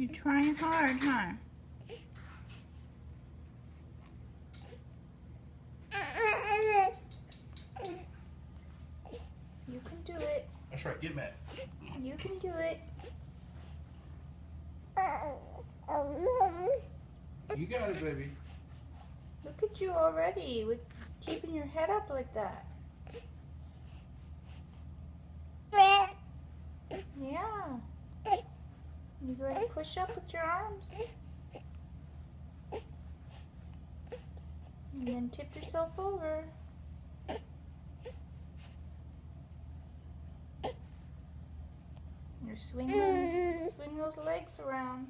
You're trying hard, huh? You can do it. That's right, get mad. You can do it. You got it, baby. Look at you already with keeping your head up like that. Yeah. You go ahead and push up with your arms. And then tip yourself over. You're swing those legs around.